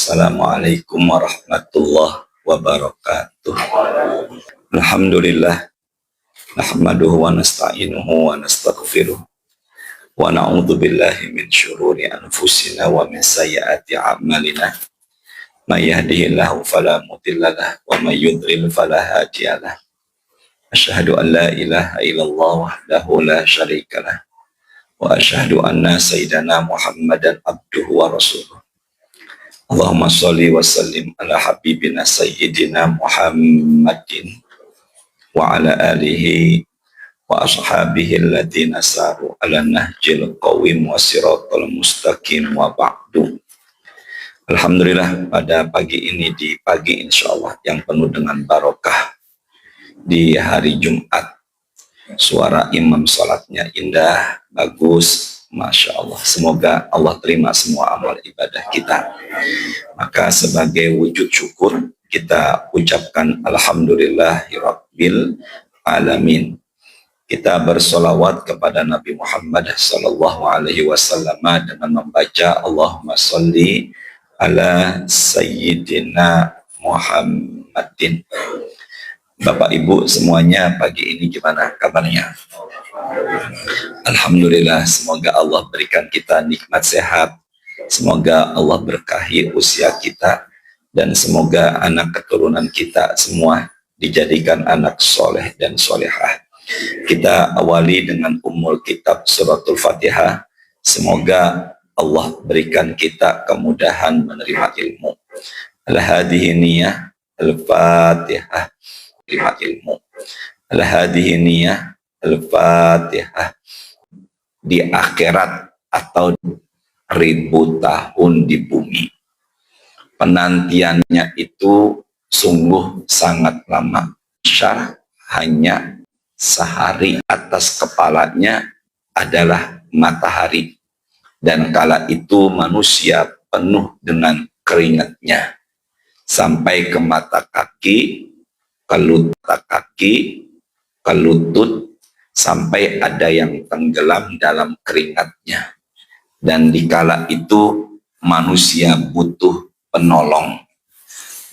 Assalamualaikum warahmatullahi wabarakatuh. Alhamdulillah, nahmaduhu wa nasta'inuhu wa nastaghfiruh wa na'udzu billahi min syururi anfusina wa min sayyiati a'malina. May yahdihillahu fala mudhillalah wa may yudhlil fala hadiyalah. Asyhadu an la ilaha illallah wahdahu la syarikalah wa asyhadu anna sayyidana Muhammadan abduhu wa rasuluh. Allahumma sholli wa sallim ala habibina sayyidina Muhammadin wa ala alihi wa ashabihi alladziina saru ala nahjil qawim wa siratal mustaqim wa ba'du. Alhamdulillah, pada pagi ini, di pagi insyaallah yang penuh dengan barokah, di hari Jumat, suara imam salatnya indah, bagus, Masya Allah. Semoga Allah terima semua amal ibadah kita. Maka sebagai wujud syukur, kita ucapkan Alhamdulillahirabbil alamin. Kita bersolawat kepada Nabi Muhammad SAW dengan membaca Allahumma sholli ala Sayyidina Muhammadin. Bapak Ibu semuanya, pagi ini gimana kabarnya? Alhamdulillah, semoga Allah berikan kita nikmat sehat, semoga Allah berkahi usia kita, dan semoga anak keturunan kita semua dijadikan anak soleh dan solehah. Kita awali dengan Ummul Kitab Suratul Fatihah. Semoga Allah berikan kita kemudahan menerima ilmu. Al-hadihi niyah Al-Fatihah. Terima ilmu. Al-hadihi niyah Al-Fatihah. Di akhirat atau 1000 tahun di bumi, penantiannya itu sungguh sangat lama. Syarah hanya sehari, atas kepalanya adalah matahari, dan kala itu manusia penuh dengan keringatnya sampai ke mata kaki, ke lutut, sampai ada yang tenggelam dalam keringatnya. Dan dikala itu manusia butuh penolong.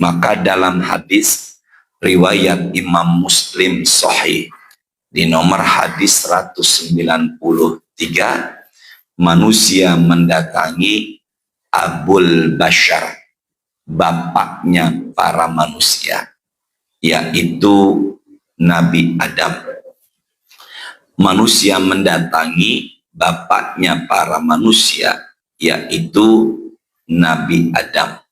Maka dalam hadis riwayat Imam Muslim Sahih di nomor hadis 193, manusia mendatangi Abul Bashar, bapaknya para manusia, yaitu Nabi Adam. Manusia mendatangi bapaknya para manusia, yaitu Nabi Adam.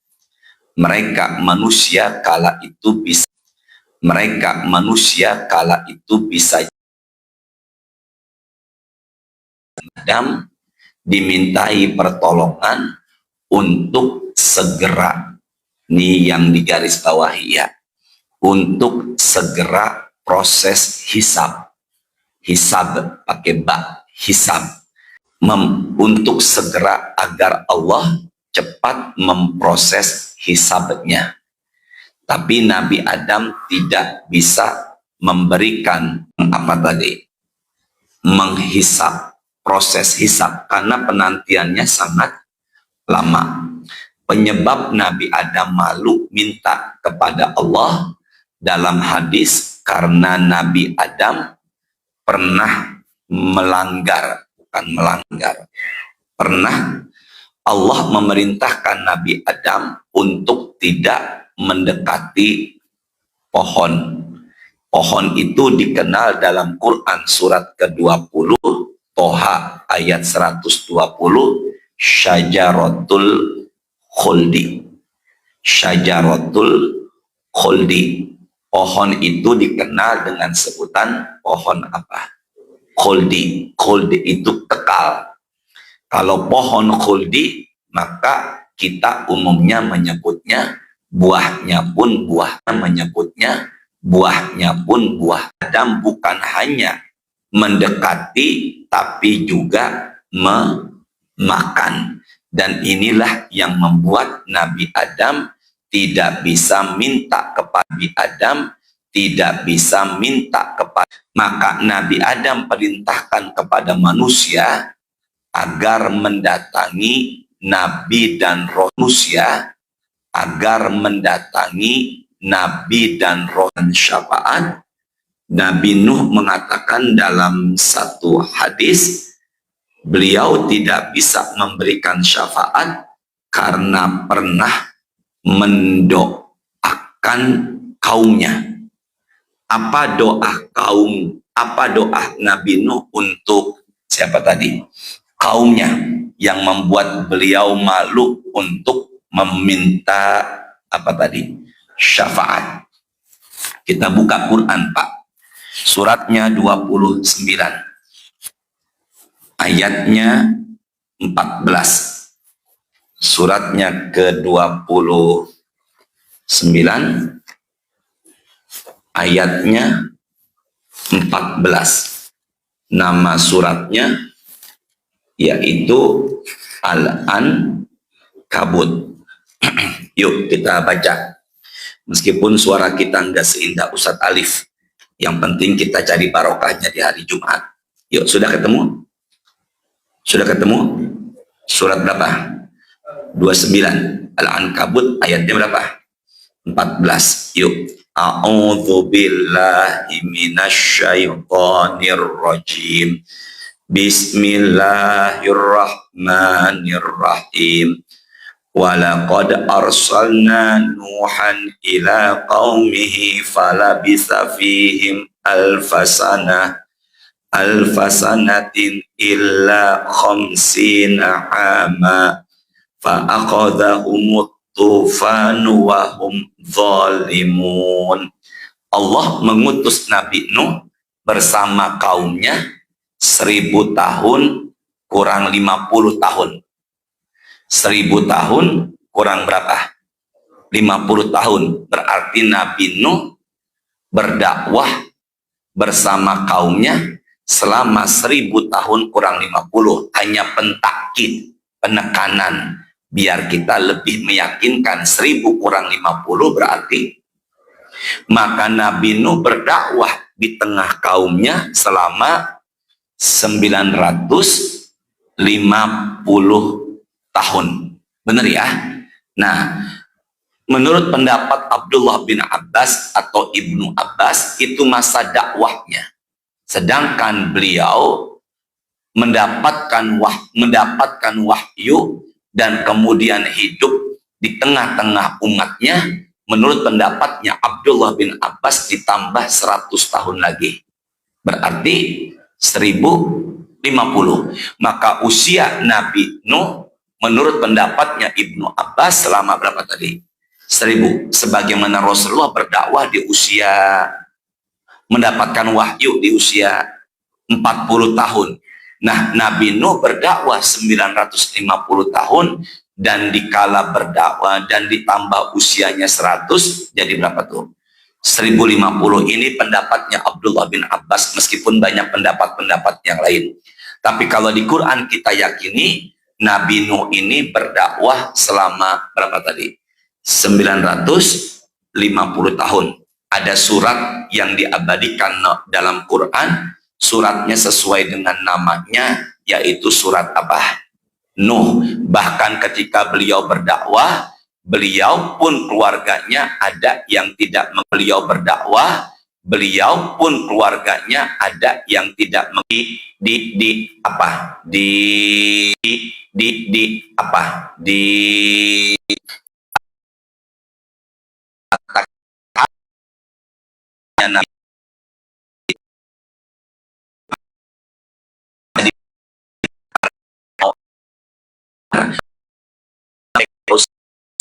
Mereka manusia kala itu bisa Adam dimintai pertolongan untuk segera, nih yang digaris bawahi ya, untuk segera proses hisab pakai ba, hisab, untuk segera agar Allah cepat memproses hisabnya. Tapi Nabi Adam tidak bisa memberikan menghisab, proses hisab, karena penantiannya sangat lama. Penyebab Nabi Adam malu minta kepada Allah dalam hadis, karena Nabi Adam pernah pernah Allah memerintahkan Nabi Adam untuk tidak mendekati pohon. Pohon itu dikenal dalam Quran surat ke-20 Toha ayat 120, Syajaratul Khuldi. Syajaratul Khuldi. Pohon itu dikenal dengan sebutan pohon apa? Khuldi. Khuldi itu kekal. Kalau pohon khuldi, maka kita umumnya menyebutnya buahnya pun buah. Buah Adam bukan hanya mendekati, tapi juga memakan. Dan inilah yang membuat Nabi Adam tidak bisa minta kepada maka Nabi Adam perintahkan kepada manusia agar mendatangi Nabi dan roh manusia agar mendatangi Nabi dan roh dan syafaat. Nabi Nuh mengatakan dalam satu hadis, beliau tidak bisa memberikan syafaat karena pernah mendoakan kaumnya. Apa doa Nabi Nuh untuk siapa tadi? Kaumnya, yang membuat beliau malu untuk meminta apa tadi? Syafaat. Kita buka Quran, Pak. Suratnya 29. Ayatnya 14. Suratnya ke-29. Ayatnya 14. Nama suratnya yaitu Al-Ankabut. Yuk kita baca. Meskipun suara kita enggak seindah Ustadz Alif, yang penting kita cari barokahnya di hari Jumat. Yuk, sudah ketemu? Sudah ketemu? Surat berapa? 29. Al-Ankabut ayatnya berapa? 14. Yuk. A'udzu billahi minasyaitonir rajim. Bismillahirrahmanirrahim. Walaqad arsalna Nuhan ila qaumihi falabitha fihim alfasanatin illa khamsina ama fa'akhadhahumut tufanu wa hum zalimun. Allah mengutus Nabi Nuh bersama kaumnya 1000 tahun kurang 50 tahun. 1000 tahun kurang berapa? 50 tahun. Berarti Nabi Nuh berdakwah bersama kaumnya selama 1000 tahun kurang 50. Hanya pentakkid, penekanan, biar kita lebih meyakinkan 1000 kurang 50 berarti. Maka Nabi Nuh berdakwah di tengah kaumnya selama 950 tahun. Benar ya? Nah, menurut pendapat Abdullah bin Abbas atau Ibnu Abbas, itu masa dakwahnya. Sedangkan beliau mendapatkan wahyu dan kemudian hidup di tengah-tengah umatnya. Menurut pendapatnya Abdullah bin Abbas ditambah 100 tahun lagi. Berarti 1050. Maka usia Nabi Nuh menurut pendapatnya Ibnu Abbas selama berapa tadi? 1000. Sebagaimana Rasulullah berdakwah di usia, mendapatkan wahyu di usia 40 tahun. Nah, Nabi Nuh berdakwah 950 tahun, dan dikala berdakwah dan ditambah usianya 100, jadi berapa tuh? 1050. Ini pendapatnya Abdullah bin Abbas, meskipun banyak pendapat-pendapat yang lain. Tapi kalau di Quran kita yakini Nabi Nuh ini berdakwah selama berapa tadi? 950 tahun. Ada surat yang diabadikan dalam Quran, suratnya sesuai dengan namanya, yaitu surat apa? Nuh. Bahkan ketika beliau berdakwah, beliau pun keluarganya ada yang tidak beliau berdakwah, beliau pun keluarganya ada yang tidak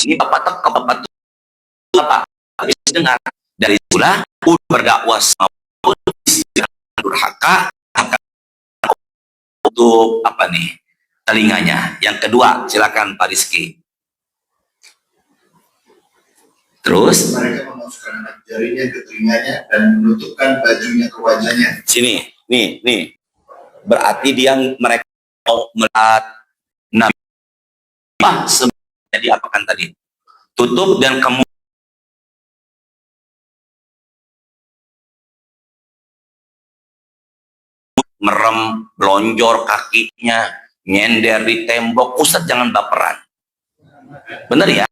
ini bapak dengar dari itulah berdakwah maupun durhaka untuk apa nih telinganya. Yang kedua, silakan Pak Rizky. Terus mereka memasukkan anak jarinya ke telinganya dan menutupkan bajunya ke wajahnya. Sini, nih. Berarti mereka mau melihat Nabi. Jadi apa kan tadi? Tutup dan kemudian merem, lonjor kakinya, nyender di tembok. Ustadz jangan baperan. Bener ya?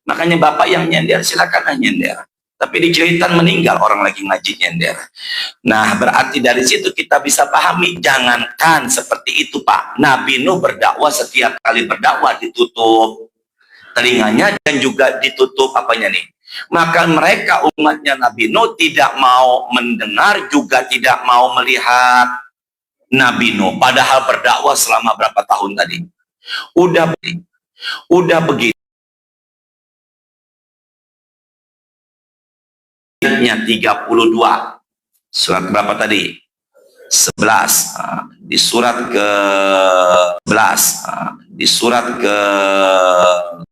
Makanya bapak yang nyender silakan nyender. Tapi diceritain meninggal orang lagi ngaji nyender. Nah, berarti dari situ kita bisa pahami, jangankan seperti itu Pak. Nabi Nuh berdakwah, setiap kali berdakwah ditutup telinganya dan juga ditutup apanya nih. Maka mereka umatnya Nabi Nuh tidak mau mendengar, juga tidak mau melihat Nabi Nuh. Padahal berdakwah selama berapa tahun tadi? Udah begitu. 32. Surat berapa tadi? 11. Di surat ke 11. Di surat ke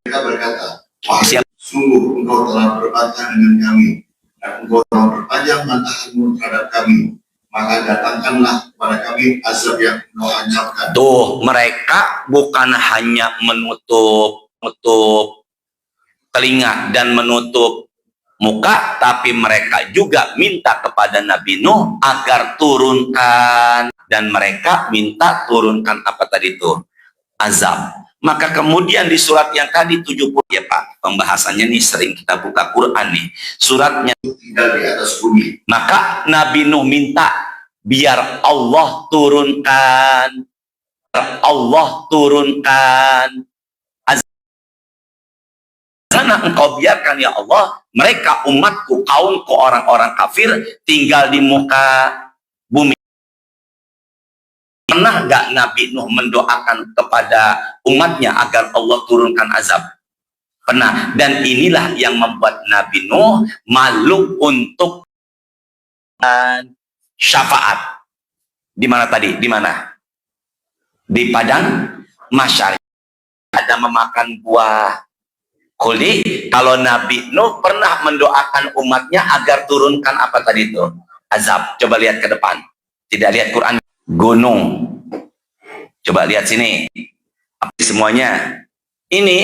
Mereka berkata, wahai sungguh engkau telah berbantah dengan kami, dan engkau telah berpanjang bantahanmu terhadap kami, maka datangkanlah kepada kami azab yang engkau ancamkan. Tuh, mereka bukan hanya menutup telinga dan menutup muka, tapi mereka juga minta kepada Nabi Nuh agar turunkan, dan mereka minta turunkan apa tadi itu? Azab. Maka kemudian di surat yang tadi 70 ya Pak, pembahasannya nih sering kita buka Quran nih, suratnya tinggal di atas bumi. Maka Nabi Nuh minta biar Allah turunkan karena engkau biarkan ya Allah mereka umatku, kaumku, orang-orang kafir tinggal di muka bumi. Pernah gak Nabi Nuh mendoakan kepada umatnya agar Allah turunkan azab? Pernah. Dan inilah yang membuat Nabi Nuh malu untuk syafaat. Di mana tadi? Di mana? Di padang mahsyar. Ada memakan buah khuldi. Kalau Nabi Nuh pernah mendoakan umatnya agar turunkan apa tadi itu? Azab. Coba lihat ke depan. Tidak lihat Quran. Gunung. Coba lihat sini. Semuanya. Ini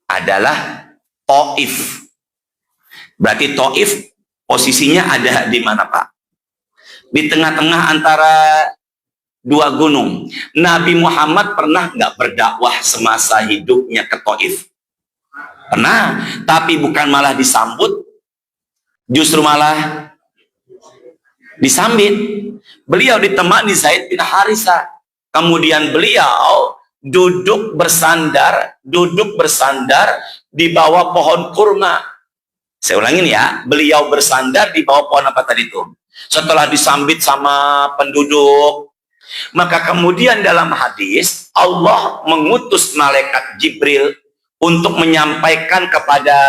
adalah Taif. Berarti Taif posisinya ada di mana Pak? Di tengah-tengah antara dua gunung. Nabi Muhammad pernah nggak berdakwah semasa hidupnya ke Taif? Pernah, tapi bukan malah disambut, justru malah disambit. Beliau ditemani Zaid bin Harisah. Kemudian beliau duduk bersandar di bawah pohon kurma. Saya ulangin ya, beliau bersandar di bawah pohon apa tadi itu? Setelah disambit sama penduduk, maka kemudian dalam hadis Allah mengutus malaikat Jibril untuk menyampaikan kepada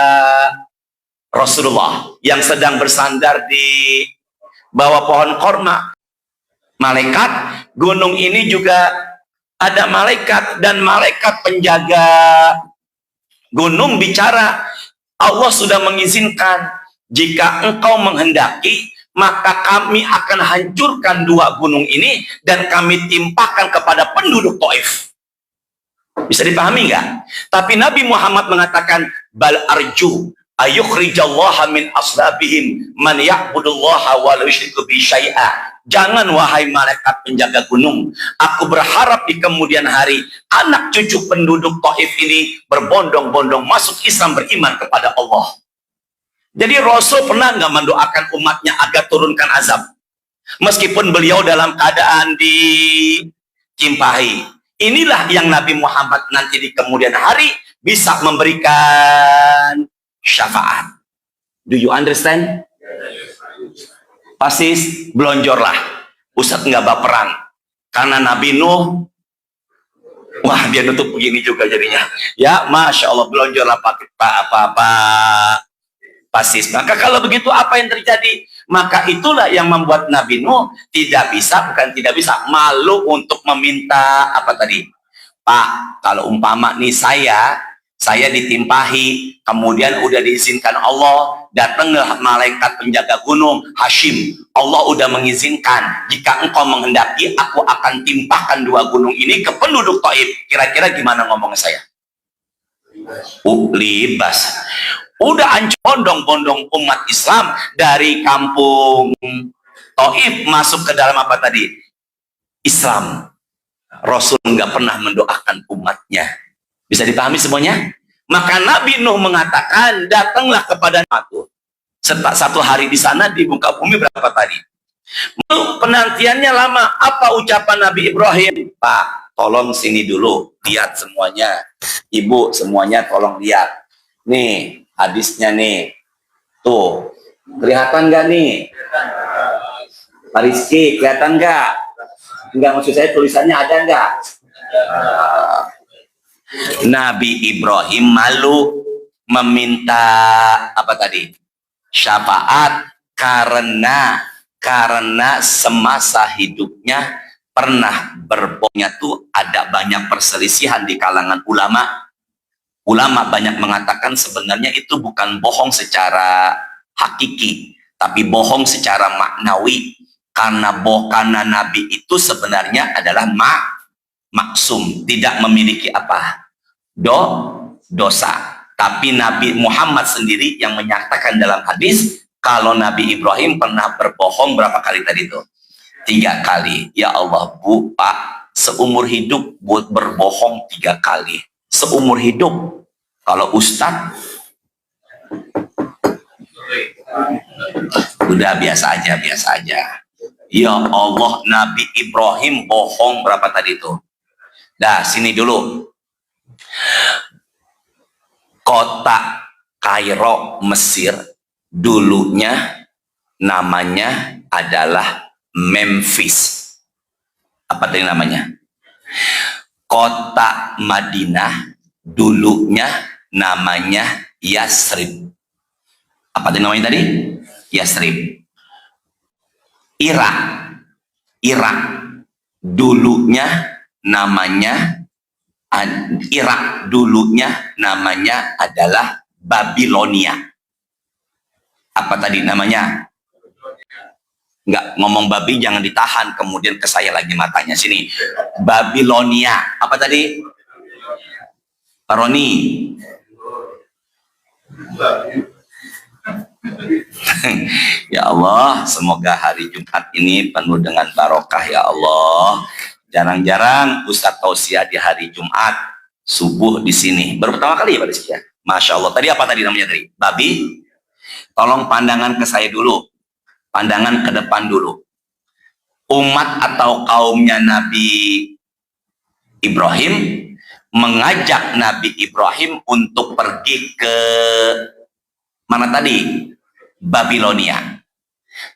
Rasulullah yang sedang bersandar di bawah pohon korma. Malaikat, gunung ini juga ada malaikat, dan malaikat penjaga gunung bicara, Allah sudah mengizinkan jika engkau menghendaki maka kami akan hancurkan dua gunung ini dan kami timpakan kepada penduduk Taif. Bisa dipahami nggak? Tapi Nabi Muhammad mengatakan, bal arju ayukhrijallaha min aslabihim man ya'budullaha wa la yusyriku bi syai'a. Jangan wahai malaikat penjaga gunung, aku berharap di kemudian hari anak cucu penduduk Taif ini berbondong-bondong masuk Islam, beriman kepada Allah. Jadi Rasul pernah nggak mendoakan umatnya agar turunkan azab? Meskipun beliau dalam keadaan dicimpahi. Inilah yang Nabi Muhammad nanti di kemudian hari bisa memberikan syafaat. Do you understand? Pasti belonjorlah. Ustadz nggak baperan. Karena Nabi Nuh, wah dia nutup begini juga jadinya. Ya, Masya Allah, belonjorlah Pak Pasis. Maka kalau begitu apa yang terjadi? Maka itulah yang membuat Nabi Nuh tidak bisa, malu untuk meminta apa tadi? Pak, kalau umpama nih saya ditimpahi, kemudian udah diizinkan Allah, datanglah malaikat penjaga gunung Hashim. Allah udah mengizinkan, jika engkau menghendaki, aku akan timpahkan dua gunung ini ke penduduk Taif. Kira-kira gimana ngomong saya? Libas. Udah hancur bondong-bondong umat Islam dari kampung Taif masuk ke dalam apa tadi? Islam. Rasul nggak pernah mendoakan umatnya. Bisa dipahami semuanya? Maka Nabi Nuh mengatakan, datanglah kepada Nuh. Satu hari di sana di muka bumi berapa tadi? Penantiannya lama. Apa ucapan Nabi Ibrahim? Pak, tolong sini dulu, lihat semuanya. Ibu semuanya tolong lihat. Nih, hadisnya nih. Tuh, kelihatan nggak nih? Pak Rizky, kelihatan nggak? Enggak, maksud saya tulisannya ada nggak? Nabi Ibrahim malu meminta apa tadi? Syafaat karena semasa hidupnya pernah berbohongnya tuh ada banyak perselisihan di kalangan ulama. Ulama banyak mengatakan sebenarnya itu bukan bohong secara hakiki, tapi bohong secara maknawi. Karena Nabi itu sebenarnya adalah maksum, tidak memiliki apa? Dosa. Tapi Nabi Muhammad sendiri yang menyatakan dalam hadis, kalau Nabi Ibrahim pernah berbohong berapa kali tadi itu? 3 kali. Ya Allah, Bu, Pak, seumur hidup buat berbohong 3 kali. Seumur hidup. Kalau Ustadz, udah biasa aja, biasa aja. Ya Allah, Nabi Ibrahim bohong berapa tadi itu? Dah, sini dulu. Kota Kairo, Mesir, dulunya namanya adalah Memphis. Apa tadi namanya? Kota Madinah, dulunya namanya Yasrib. Apa tadi namanya tadi? Yasrib. Irak, dulunya namanya adalah Babilonia. Apa tadi namanya? Enggak, ngomong babi jangan ditahan, kemudian ke saya lagi matanya. Sini, Babilonia. Apa tadi? Roni. Ya Allah, semoga hari Jumat ini penuh dengan barokah ya Allah. Jarang-jarang Ustadz tausiah di hari Jumat subuh di sini. Baru pertama kali ya Pak Rizky ya? Masya Allah. Tadi apa tadi namanya tadi? Babi? Tolong pandangan ke saya dulu. Pandangan ke depan dulu. Umat atau kaumnya Nabi Ibrahim mengajak Nabi Ibrahim untuk pergi ke mana tadi? Babilonia.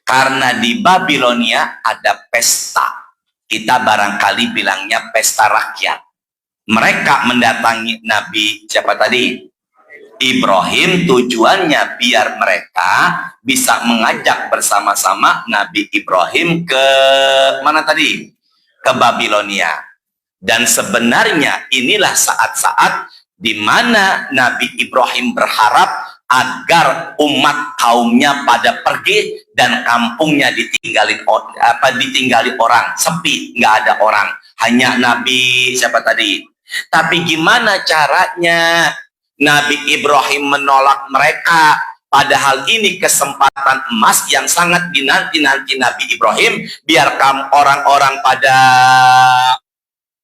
Karena di Babilonia ada pesta. Kita barangkali bilangnya pesta rakyat. Mereka mendatangi Nabi siapa tadi? Ibrahim, tujuannya biar mereka bisa mengajak bersama-sama Nabi Ibrahim ke mana tadi? Ke Babilonia. Dan sebenarnya inilah saat-saat di mana Nabi Ibrahim berharap agar umat kaumnya pada pergi dan kampungnya ditinggali orang, sepi, nggak ada orang, hanya Nabi siapa tadi. Tapi gimana caranya Nabi Ibrahim menolak mereka? Padahal ini kesempatan emas yang sangat dinanti-nanti Nabi Ibrahim, biarkan orang-orang pada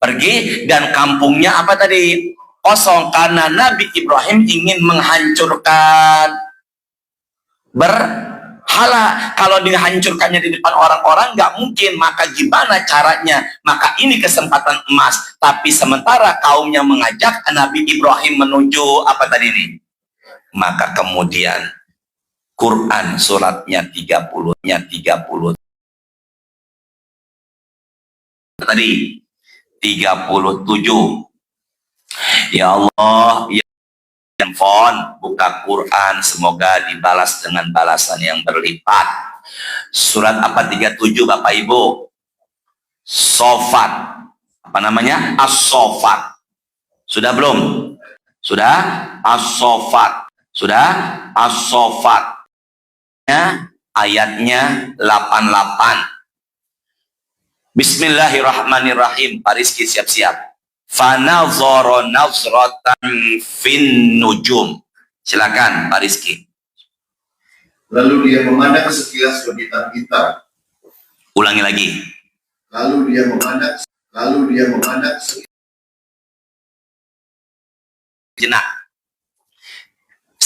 pergi dan kampungnya apa tadi? Kosong, karena Nabi Ibrahim ingin menghancurkan berhala. Kalau dihancurkannya di depan orang-orang nggak mungkin, maka gimana caranya? Maka ini kesempatan emas. Tapi sementara kaumnya mengajak Nabi Ibrahim menuju apa tadi ini? Maka kemudian Quran suratnya 30 tadi 37. Ya Allah, ya handphone, buka Quran, semoga dibalas dengan balasan yang berlipat. Surat apa 37 Bapak Ibu? Sofat. Apa namanya? As-Sofat. Sudah belum? Sudah? As-Sofat. Sudah? As-Sofat. Ayatnya 88. Bismillahirrahmanirrahim. Pak Rizky siap-siap. Fanazara nazratan fin nujum. Silakan Pak Rizky. Lalu dia memandang sekilas ke bintang-bintang. Ulangi lagi. Lalu dia memandang Jenak.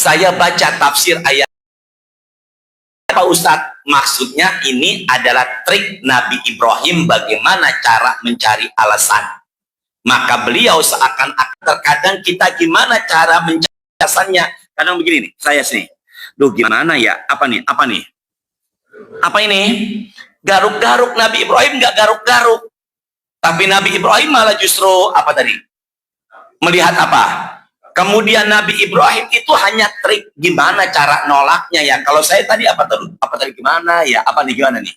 Saya baca tafsir ayat. Pak Ustadz, maksudnya ini adalah trik Nabi Ibrahim bagaimana cara mencari alasan. Maka beliau seakan-akan terkadang kita gimana cara mencari alasannya. Kadang begini nih, saya sih. Duh gimana ya, apa nih, apa ini? Garuk-garuk. Nabi Ibrahim nggak garuk-garuk. Tapi Nabi Ibrahim malah justru apa tadi? Melihat apa? Kemudian Nabi Ibrahim itu hanya trik gimana cara nolaknya ya. Kalau saya tadi apa tadi gimana ya? Apa nih gimana nih?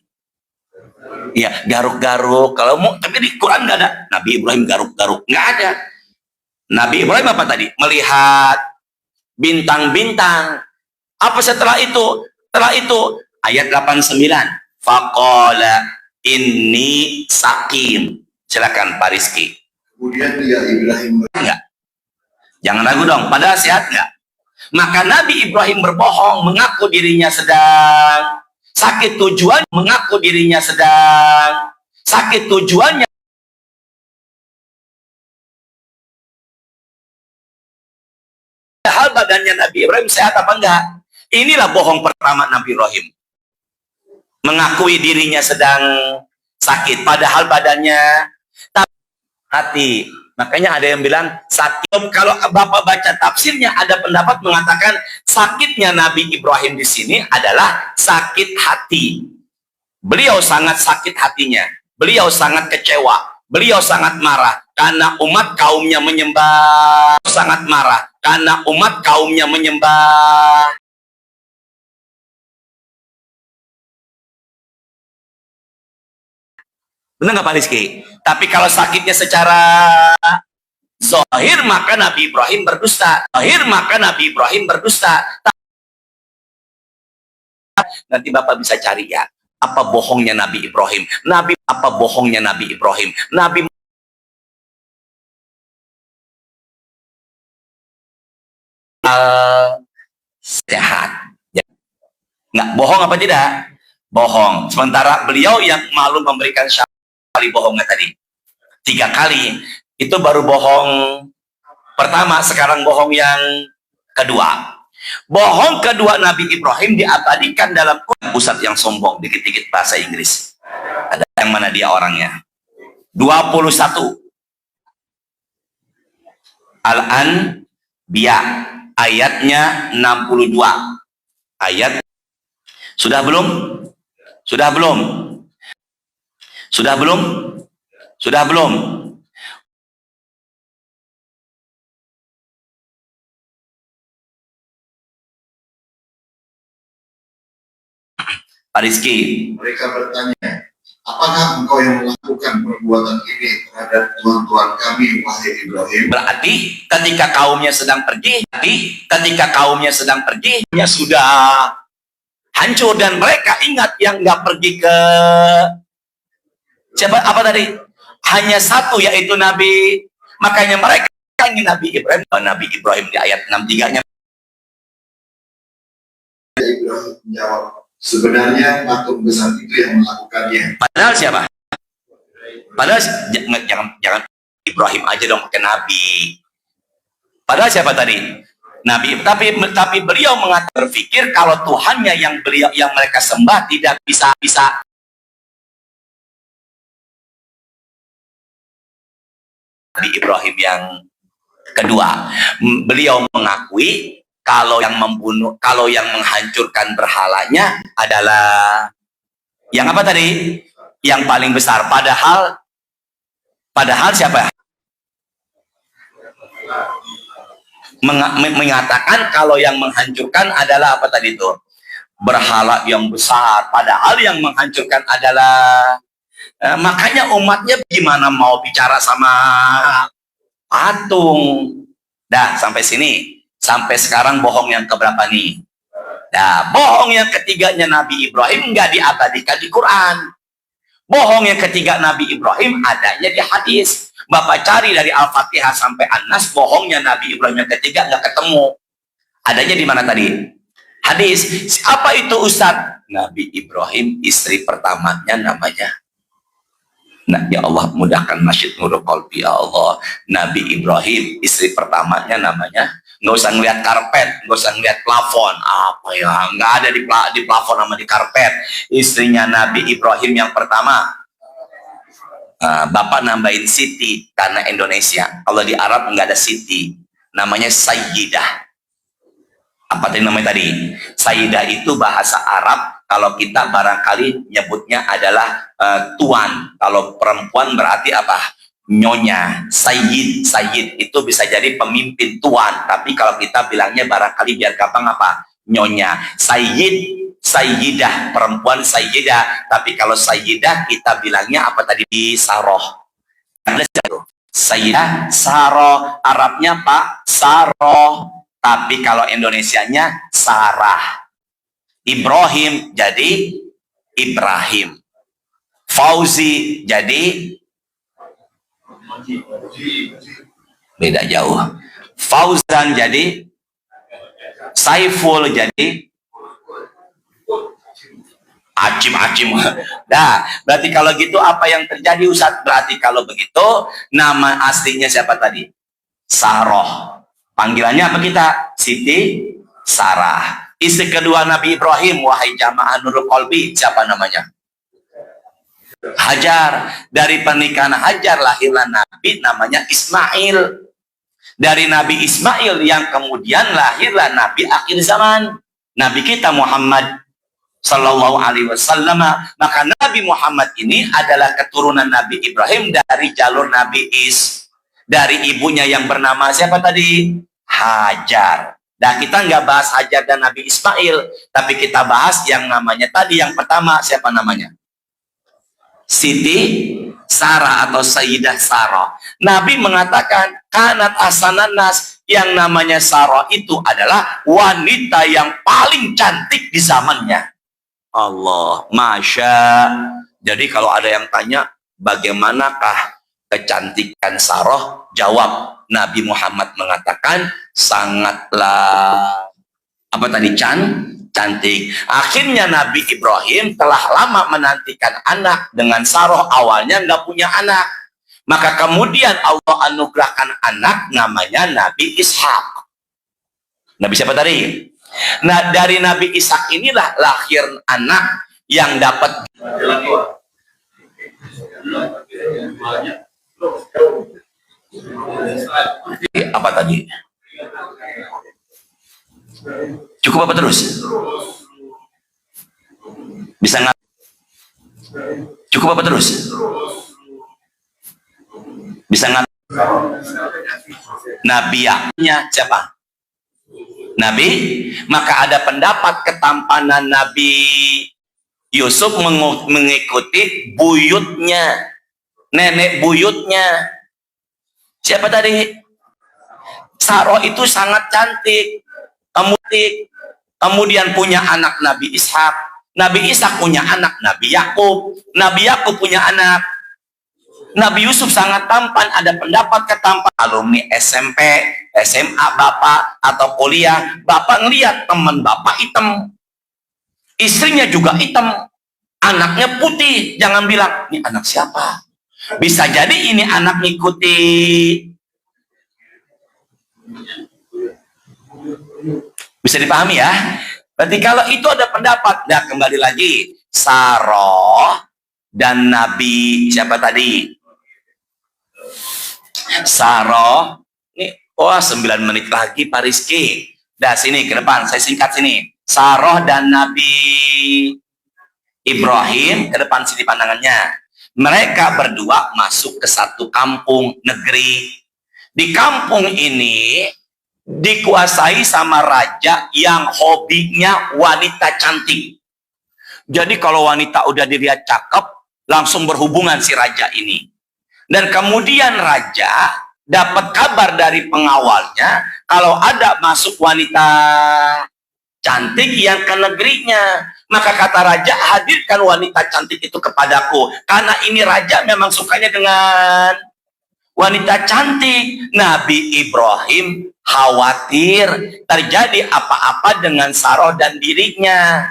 Ya garuk-garuk. Kalau mau tapi di Quran nggak ada. Nabi Ibrahim garuk-garuk nggak ada. Nabi Ibrahim apa tadi? Melihat bintang-bintang. Apa setelah itu? Setelah itu ayat 89. Faqala inni sakim. Silakan Pak Rizky. Kemudian dia Ibrahim enggak. Jangan ragu dong, padahal sehat enggak? Maka Nabi Ibrahim berbohong, mengaku dirinya sedang sakit tujuan, mengaku dirinya sedang sakit tujuannya. Padahal badannya Nabi Ibrahim sehat apa enggak? Inilah bohong pertama Nabi Ibrahim. Mengakui dirinya sedang sakit, padahal badannya hati. Makanya ada yang bilang sakit. Kalau Bapak baca tafsirnya ada pendapat mengatakan sakitnya Nabi Ibrahim di sini adalah sakit hati. Beliau sangat sakit hatinya. Beliau sangat kecewa. Beliau sangat marah karena umat kaumnya menyembah. Sangat marah karena umat kaumnya menyembah. Benar nggak Pak Rizky? Tapi kalau sakitnya secara zahir maka Nabi Ibrahim berdusta. Zahir maka Nabi Ibrahim berdusta. Nanti Bapak bisa cari ya. Apa bohongnya Nabi Ibrahim? Apa bohongnya Nabi Ibrahim? Nabi sehat. Ya. Nggak bohong apa tidak? Bohong. Sementara beliau yang malu memberikan syarat. Kali bohongnya tadi 3 kali itu baru bohong pertama, sekarang bohong yang kedua. Bohong kedua Nabi Ibrahim diabadikan dalam pusat yang sombong, dikit-dikit bahasa Inggris. Ada yang mana dia orangnya? 21 Al-Anbiya ayatnya 62. Ayat sudah belum? Sudah belum? Sudah belum? Sudah belum? Pak Rizky. Mereka bertanya, apakah engkau yang melakukan perbuatan ini terhadap Tuhan kami, wahai Ibrahim? Berarti ketika kaumnya sedang pergi, ya sudah hancur dan mereka ingat yang nggak pergi ke siapa apa tadi? Hanya satu yaitu Nabi. Makanya mereka ingin Nabi Ibrahim di ayat 63-nya. Ibrahim menjawab, sebenarnya patung besar itu yang melakukannya. Padahal siapa? Padahal jangan Ibrahim aja dong pakai Nabi. Padahal siapa tadi? Nabi. Tapi beliau berpikir kalau Tuhannya yang mereka sembah tidak bisa Nabi Ibrahim yang kedua. Beliau mengakui kalau yang menghancurkan berhalanya adalah yang apa tadi? Yang paling besar. Padahal siapa? Mengatakan kalau yang menghancurkan adalah apa tadi itu? Berhala yang besar. Padahal yang menghancurkan adalah makanya umatnya gimana mau bicara sama patung. Dah sampai sini. Sampai sekarang bohong yang keberapa nih? Nah, bohong yang ketiganya Nabi Ibrahim nggak diabadikan di Quran. Bohong yang ketiga Nabi Ibrahim adanya di hadis. Bapak cari dari Al-Fatihah sampai An-Nas, bohongnya Nabi Ibrahim yang ketiga nggak ketemu. Adanya di mana tadi? Hadis. Apa itu Ustadz? Nabi Ibrahim istri pertamanya namanya Nah, ya Allah mudahkan Masjid Nurul Qalbi, ya Allah. Nabi Ibrahim, istri pertamanya namanya, nggak usah ngeliat karpet, nggak usah ngeliat plafon, apa ya, nggak ada di plafon sama di karpet. Istrinya Nabi Ibrahim yang pertama, Bapak nambahin Siti karena Indonesia. Kalau di Arab nggak ada Siti, namanya Sayyidah. Apa tadi namanya tadi? Sayyidah itu bahasa Arab. Kalau kita barangkali nyebutnya adalah tuan. Kalau perempuan berarti apa? Nyonya. Sayyid itu bisa jadi pemimpin tuan. Tapi kalau kita bilangnya barangkali biar gampang apa? Nyonya. Sayyidah, perempuan sayyidah. Tapi kalau sayyidah kita bilangnya apa tadi? Di saroh. Sayyidah, saroh. Arabnya Pak, saroh. Tapi kalau Indonesianya Sarah. Ibrahim jadi Ibrahim. Fauzi jadi beda jauh. Fauzan jadi Saiful jadi Acim. Nah, berarti kalau gitu apa yang terjadi Ustaz? Berarti kalau begitu nama aslinya siapa tadi? Saroh. Panggilannya apa kita? Siti Sarah. Istri kedua Nabi Ibrahim, wahai jamaah Nurul Qalbi, siapa namanya? Hajar. Dari pernikahan Hajar lahirlah Nabi namanya Ismail. Dari Nabi Ismail yang kemudian lahirlah Nabi akhir zaman, Nabi kita Muhammad Sallallahu Alaihi Wasallam. Maka Nabi Muhammad ini adalah keturunan Nabi Ibrahim dari jalur Nabi dari ibunya yang bernama siapa tadi? Hajar. Nah, kita nggak bahas Hajar dan Nabi Ismail, tapi kita bahas yang namanya tadi, yang pertama siapa namanya? Siti Sarah atau Sayyidah Sarah. Nabi mengatakan, kanat asanan nas, yang namanya Sarah itu adalah wanita yang paling cantik di zamannya. Allah, Masya. Jadi kalau ada yang tanya, bagaimanakah kecantikan Sarah? Jawab, Nabi Muhammad mengatakan, sangatlah apa tadi, cantik. Akhirnya Nabi Ibrahim telah lama menantikan anak dengan Sarah. Awalnya nggak punya anak, maka kemudian Allah anugerahkan anak namanya Nabi Ishak. Nabi siapa tadi? Nah, dari Nabi Ishak inilah lahir anak yang dapat apa tadi? Cukup apa terus? Bisa nggak? Cukup apa terus? Bisa nggak? Nabinya siapa? Nabi. Maka ada pendapat ketampanan Nabi Yusuf mengikuti buyutnya, nenek buyutnya. Siapa tadi? Sarah itu sangat cantik. Kemudian punya anak Nabi Ishak. Nabi Ishak punya anak Nabi Yakub. Nabi Yakub punya anak Nabi Yusuf, sangat tampan. Ada pendapat ketampan alumni SMP, SMA bapak atau kuliah. Bapak ngelihat teman bapak hitam, istrinya juga hitam, anaknya putih. Jangan bilang ini anak siapa. Bisa jadi ini anak ngikuti. Bisa dipahami ya? Berarti kalau itu ada pendapat. Nah, kembali lagi, Sarah dan Nabi siapa tadi? Sarah. Ini 9 menit lagi Pak Rizky. Dah sini ke depan, saya singkat sini. Sarah dan Nabi Ibrahim ke depan sini pandangannya. Mereka berdua masuk ke satu kampung negeri. Di kampung ini dikuasai sama raja yang hobinya wanita cantik. Jadi kalau wanita udah dilihat cakep, langsung berhubungan si raja ini. Dan kemudian raja dapat kabar dari pengawalnya, kalau ada masuk wanita cantik yang ke negerinya, maka kata raja, hadirkan wanita cantik itu kepadaku. Karena ini raja memang sukanya dengan wanita cantik. Nabi Ibrahim khawatir terjadi apa-apa dengan Sarah dan dirinya.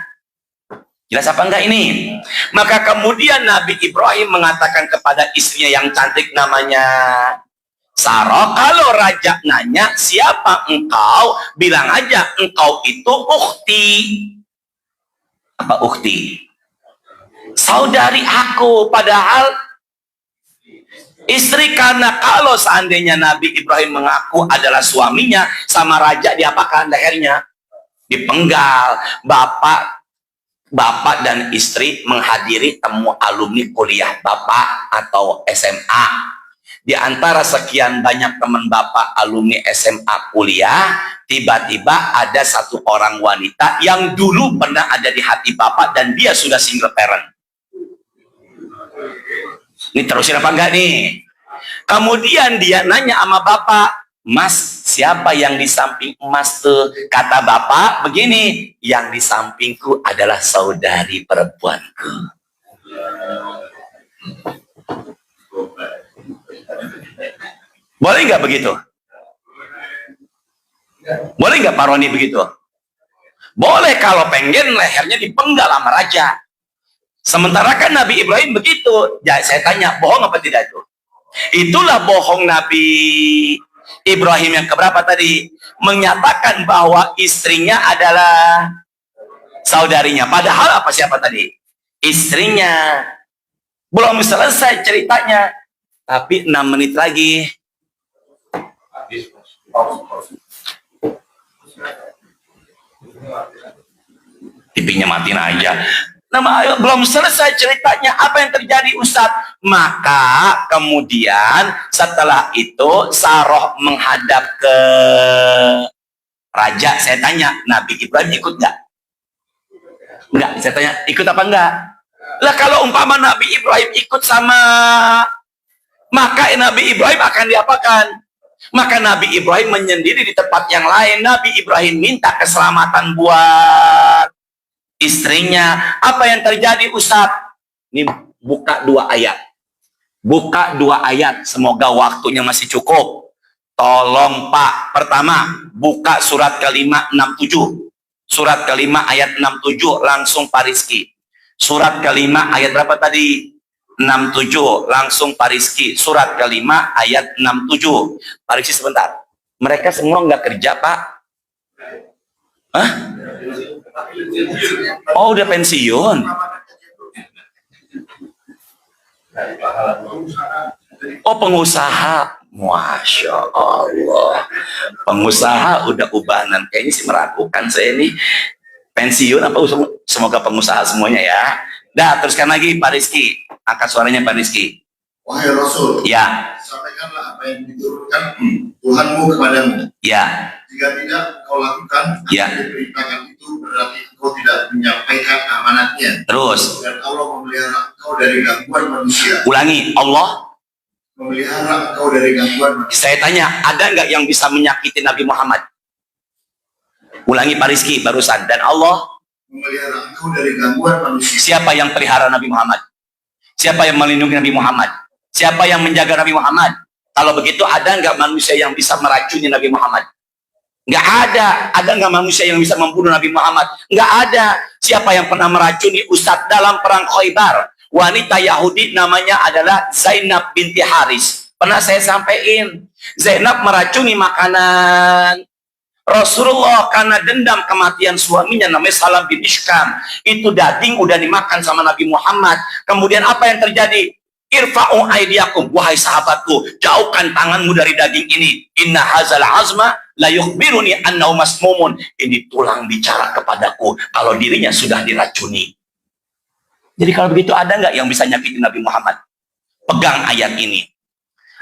Jelas apa enggak ini? Maka kemudian Nabi Ibrahim mengatakan kepada istrinya yang cantik namanya Sarah, kalau raja nanya siapa engkau, bilang aja engkau itu ukhti. Apa ukhti? Saudari aku. Padahal istri, karena kalau seandainya Nabi Ibrahim mengaku adalah suaminya, sama raja diapakan lehernya? Dipenggal. Bapak dan istri menghadiri temu alumni kuliah Bapak atau SMA. Di antara sekian banyak teman Bapak alumni SMA kuliah, tiba-tiba ada satu orang wanita yang dulu pernah ada di hati Bapak dan dia sudah single parent. Ini terusin apa enggak nih? Kemudian dia nanya sama Bapak, Mas, siapa yang di samping Mas tuh? Kata Bapak begini, yang di sampingku adalah saudari perempuanku. Boleh nggak begitu? Boleh nggak Pak Roni begitu? Boleh kalau pengen lehernya dipenggal sama raja. Sementara kan Nabi Ibrahim begitu. Ya, saya tanya, bohong apa tidak itu? Itulah bohong Nabi Ibrahim yang keberapa tadi? Menyatakan bahwa istrinya adalah saudarinya. Padahal apa siapa tadi? Istrinya. Belum selesai ceritanya. Tapi 6 menit lagi. TV-nya matiin aja. Belum selesai ceritanya, apa yang terjadi Ustadz? Maka kemudian setelah itu Sarah menghadap ke raja. Saya tanya, Nabi Ibrahim ikut nggak? Enggak, saya tanya, ikut apa enggak? Lah kalau umpama Nabi Ibrahim ikut sama, maka Nabi Ibrahim akan diapakan? Maka Nabi Ibrahim menyendiri di tempat yang lain. Nabi Ibrahim minta keselamatan buat istrinya. Apa yang terjadi Ustadz? Ini buka 2 ayat. Buka 2 ayat. Semoga waktunya masih cukup. Tolong Pak. Pertama, buka surat kelima 67. Surat kelima ayat 67. Langsung Pak Rizky. Surat kelima ayat berapa tadi? 67. Langsung Pak Rizky. Surat kelima ayat 67. Pak Rizky sebentar. Mereka semua nggak kerja Pak? Hah? Oh, udah pensiun. Oh, pengusaha. Masya Allah. Pengusaha udah ubanan. Kayaknya sih meragukan saya ini. Pensiun apa semoga pengusaha semuanya ya. Dah, teruskan lagi Pak Rizky. Angkat suaranya Pak Rizky. Wahai Rasul, ya, sampaikanlah apa yang diturunkan Tuhanmu kepadamu. Ya. Jika tidak kau lakukan apa Ya. yang diperintahkan itu, berarti kau tidak menyampaikan amanatnya. Terus. Dan Allah memelihara engkau dari gangguan manusia. Ulangi, Allah memelihara engkau dari gangguan manusia. Saya tanya, ada nggak yang bisa menyakiti Nabi Muhammad? Ulangi Pak Rizky barusan. Dan Allah memelihara engkau dari gangguan manusia. Siapa yang pelihara Nabi Muhammad? Siapa yang melindungi Nabi Muhammad? Siapa yang menjaga Nabi Muhammad? Kalau begitu ada nggak manusia yang bisa meracuni Nabi Muhammad? Nggak ada. Ada nggak manusia yang bisa membunuh Nabi Muhammad? Nggak ada. Siapa yang pernah meracuni Ustadz dalam perang Khaybar? Wanita Yahudi namanya adalah Zainab binti Haris. Pernah saya sampaikan. Zainab meracuni makanan Rasulullah karena dendam kematian suaminya namanya Salam bin Ishkam. Itu daging udah dimakan sama Nabi Muhammad. Kemudian apa yang terjadi? Irfa'u aidiakum, wahai sahabatku, jauhkan tanganmu dari daging ini. Inna hazal azma la yukhbiruni annahu masmumun. Ini tulang bicara kepadaku kalau dirinya sudah diracuni. Jadi kalau begitu ada nggak yang bisa nyakitin Nabi Muhammad? Pegang ayat ini.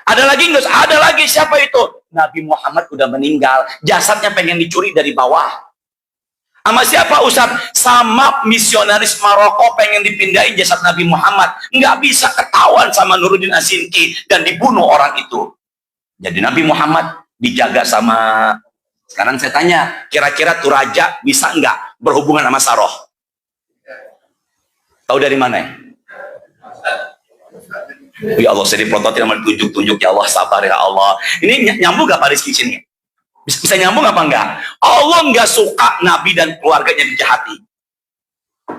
Ada lagi nggak? Ada lagi. Siapa itu? Nabi Muhammad udah meninggal, jasadnya pengen dicuri dari bawah. Sama siapa Ustaz? Sama misionaris Maroko pengen dipindahin jasad Nabi Muhammad. Nggak bisa ketahuan sama Nuruddin Asinki dan dibunuh orang itu. Jadi Nabi Muhammad dijaga sama... Sekarang saya tanya, kira-kira tuh raja bisa nggak berhubungan sama Saroh? Tahu dari mana ya? Ya Allah, saya diprototin sama tunjuk-tunjuk. Ya Allah, sabar ya Allah. Ini nyambung gak Pak Rizky sini? Bisa nyambung apa enggak? Allah nggak suka Nabi dan keluarganya dijahati.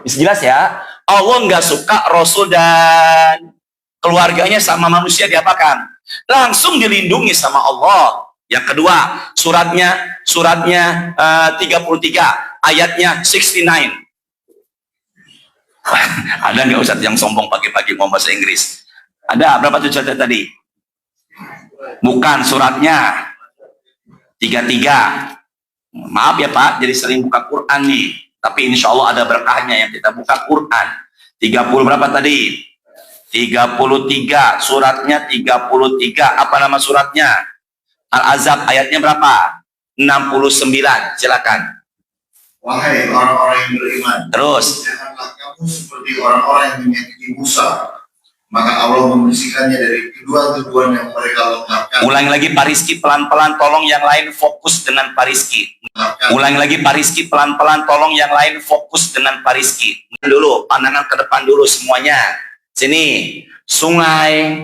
Bisa jelas ya? Allah nggak suka Rasul dan keluarganya sama manusia diapakan? Langsung dilindungi sama Allah. Yang kedua, suratnya 33, ayatnya 69. Ada nggak Ustadz yang sombong pagi-pagi ngomong bahasa Inggris? Ada berapa tuh tadi? Bukan suratnya 33. Maaf ya Pak, jadi sering buka Quran nih. Tapi insya Allah ada berkahnya yang kita buka Quran. 30 berapa tadi? 33, suratnya 33. Apa nama suratnya? Al-Azab, ayatnya berapa? 69, silakan. Wahai orang-orang yang beriman, Terus, janganlah kamu seperti orang-orang yang menyakiti Musa, maka Allah membersihkannya dari kedua tuduhan yang mereka lontarkan. ulangi lagi Pak Rizky pelan-pelan, tolong yang lain fokus dengan Pak Rizky. Ulangi lagi Pak Rizky pelan-pelan, tolong yang lain fokus dengan Pak Rizky. Dulu, pandangan ke depan dulu semuanya. Sini, sungai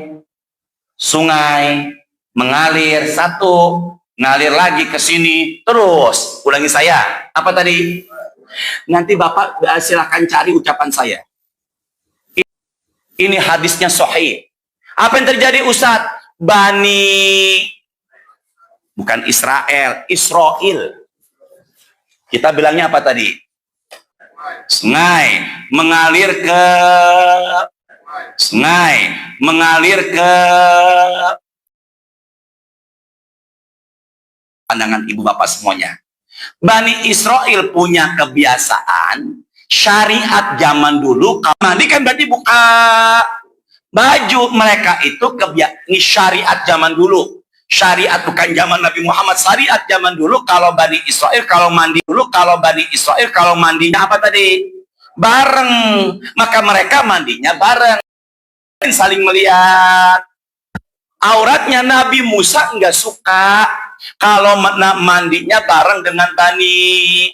mengalir, satu, ngalir lagi ke sini, terus. Ulangi saya, apa tadi? Nanti Bapak silakan cari ucapan saya. Ini hadisnya sahih. Apa yang terjadi Ustadz? Bukan Israel. Kita bilangnya apa tadi? Sungai mengalir ke pandangan ibu bapak semuanya. Bani Israel punya kebiasaan syariat zaman dulu. Mandi kan berarti buka baju. Mereka itu ini syariat zaman dulu. Syariat bukan zaman Nabi Muhammad. Syariat zaman dulu kalau Bani Israel kalau mandinya apa tadi? Bareng. Maka mereka mandinya bareng. Saling melihat. Auratnya Nabi Musa nggak suka kalau mandinya bareng dengan Bani.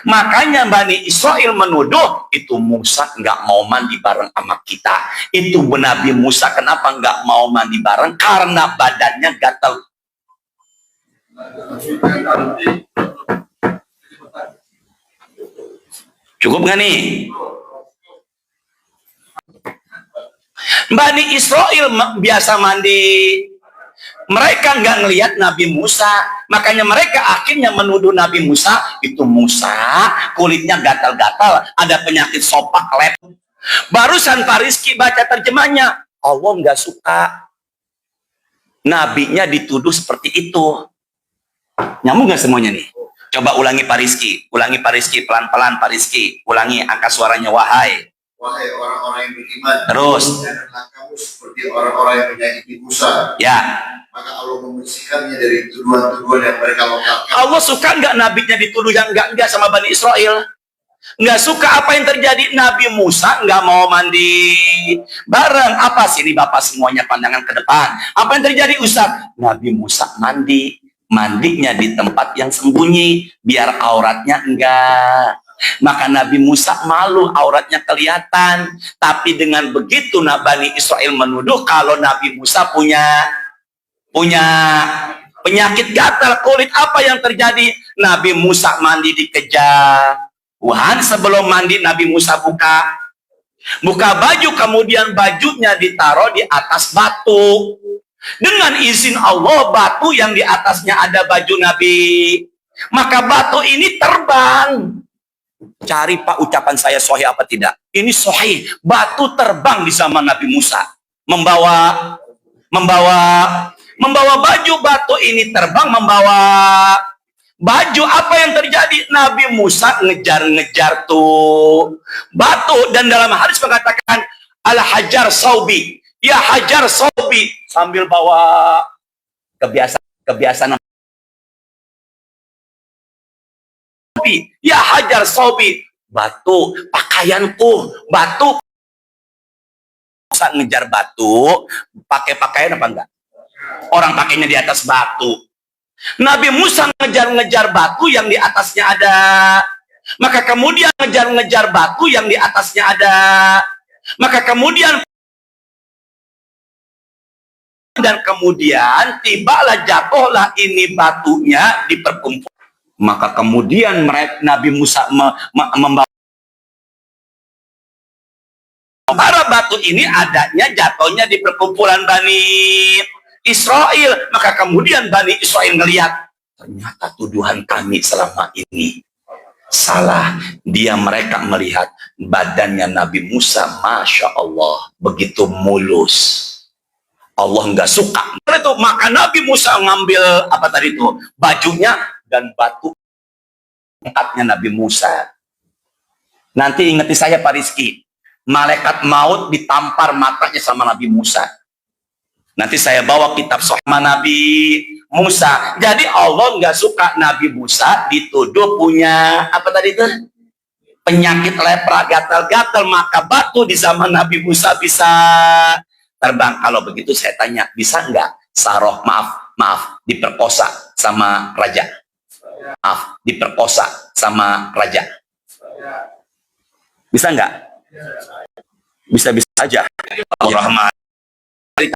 Makanya Bani Israel menuduh itu Musa nggak mau mandi bareng sama kita. Itu Nabi Musa kenapa nggak mau mandi bareng? Karena badannya gatal. Cukup nggak nih? Bani Israel biasa mandi. Mereka nggak ngelihat Nabi Musa. Makanya mereka akhirnya menuduh Nabi Musa. Itu Musa kulitnya gatal-gatal. Ada penyakit sopak lep. Barusan Pak Rizky baca terjemahnya. Allah nggak suka. Nabinya dituduh seperti itu. Nyambung nggak semuanya nih? Coba ulangi Pak Rizky. Ulangi Pak Rizky pelan-pelan Pak Rizky. Ulangi angka suaranya wahai. Wahai orang-orang yang beriman, terus janganlah kamu seperti orang-orang yang menyakiti Musa. Ya. Maka Allah membersihkannya dari tuduhan-tuduhan yang mereka lontarkan. Allah suka nggak nabinya dituduh yang enggak sama Bani Israel? Nggak suka. Apa yang terjadi? Nabi Musa nggak mau mandi bareng. Apa sih ini Bapak semuanya pandangan ke depan? Apa yang terjadi Ustaz? Nabi Musa mandinya di tempat yang sembunyi biar auratnya enggak. Maka Nabi Musa malu auratnya kelihatan. Tapi dengan begitu Bani Israel menuduh kalau Nabi Musa punya penyakit gatal kulit. Apa yang terjadi? Nabi Musa mandi di kejauhan. Sebelum mandi Nabi Musa buka baju, kemudian bajunya ditaruh di atas batu. Dengan izin Allah, batu yang di atasnya ada baju Nabi, maka batu ini terbang. Cari Pak ucapan saya sahih apa tidak? Ini sahih. Batu terbang di zaman Nabi Musa. Membawa baju. Batu ini terbang membawa baju. Apa yang terjadi? Nabi Musa ngejar-ngejar tuh batu. Dan dalam hadis mengatakan al-hajar saubi. Ya hajar saubi. Sambil bawa kebiasaan ya hajar sobi, batu pakaianku, batu. Bisa ngejar batu pakai pakaian apa enggak? Orang pakainya di atas batu. Nabi Musa ngejar-ngejar batu yang di atasnya ada. Maka kemudian ngejar-ngejar batu yang di atasnya ada. Maka kemudian tibalah jatuhlah ini batunya diperkumpul. Maka kemudian Nabi Musa membawa Ternyata batu ini adanya jatuhnya di perkumpulan Bani Israel. Maka kemudian Bani Israel ngelihat, ternyata tuduhan kami selama ini salah. Mereka melihat badannya Nabi Musa, Masya Allah, begitu mulus. Allah nggak suka. Itu maka Nabi Musa ngambil apa tadi itu, bajunya dan batu angkatnya Nabi Musa. Nanti ingeti saya Pak Rizky, malaikat maut ditampar matanya sama Nabi Musa. Nanti saya bawa kitab Sohma Nabi Musa. Jadi Allah nggak suka Nabi Musa dituduh punya apa tadi itu, penyakit lepra, gatal-gatal. Maka batu di zaman Nabi Musa bisa terbang. Kalau begitu saya tanya, bisa nggak Saroh maaf diperkosa sama raja? Maaf, diperkosa sama raja. Bisa nggak? Bisa aja. Rahmat. Di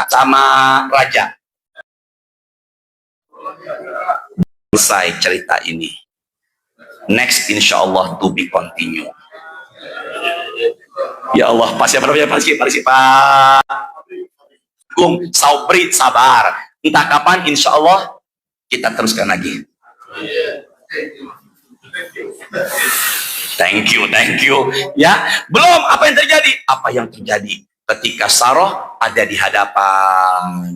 sama raja. Selesai cerita ini. Next, insya Allah to be continue. Ya Allah, Pak siapa namanya? Pak Gung, Saubri, sabar. Entah kapan, insya Allah kita teruskan lagi. Thank you. Ya, belum apa yang terjadi? Apa yang terjadi ketika Saroh ada di hadapan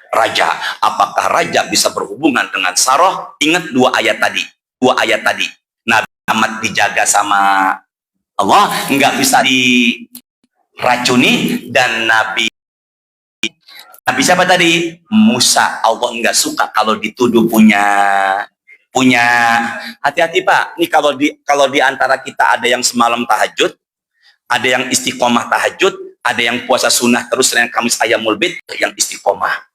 raja? Apakah raja bisa berhubungan dengan Saroh? Ingat dua ayat tadi. Nabi Muhammad dijaga sama Allah, nggak bisa diracuni, dan Nabi siapa tadi? Musa. Allah nggak suka kalau dituduh punya hati-hati Pak. Ini kalau di antara kita ada yang semalam tahajud, ada yang istiqomah tahajud, ada yang puasa sunnah terus dengan Kamis Ayamul Bid, yang istiqomah.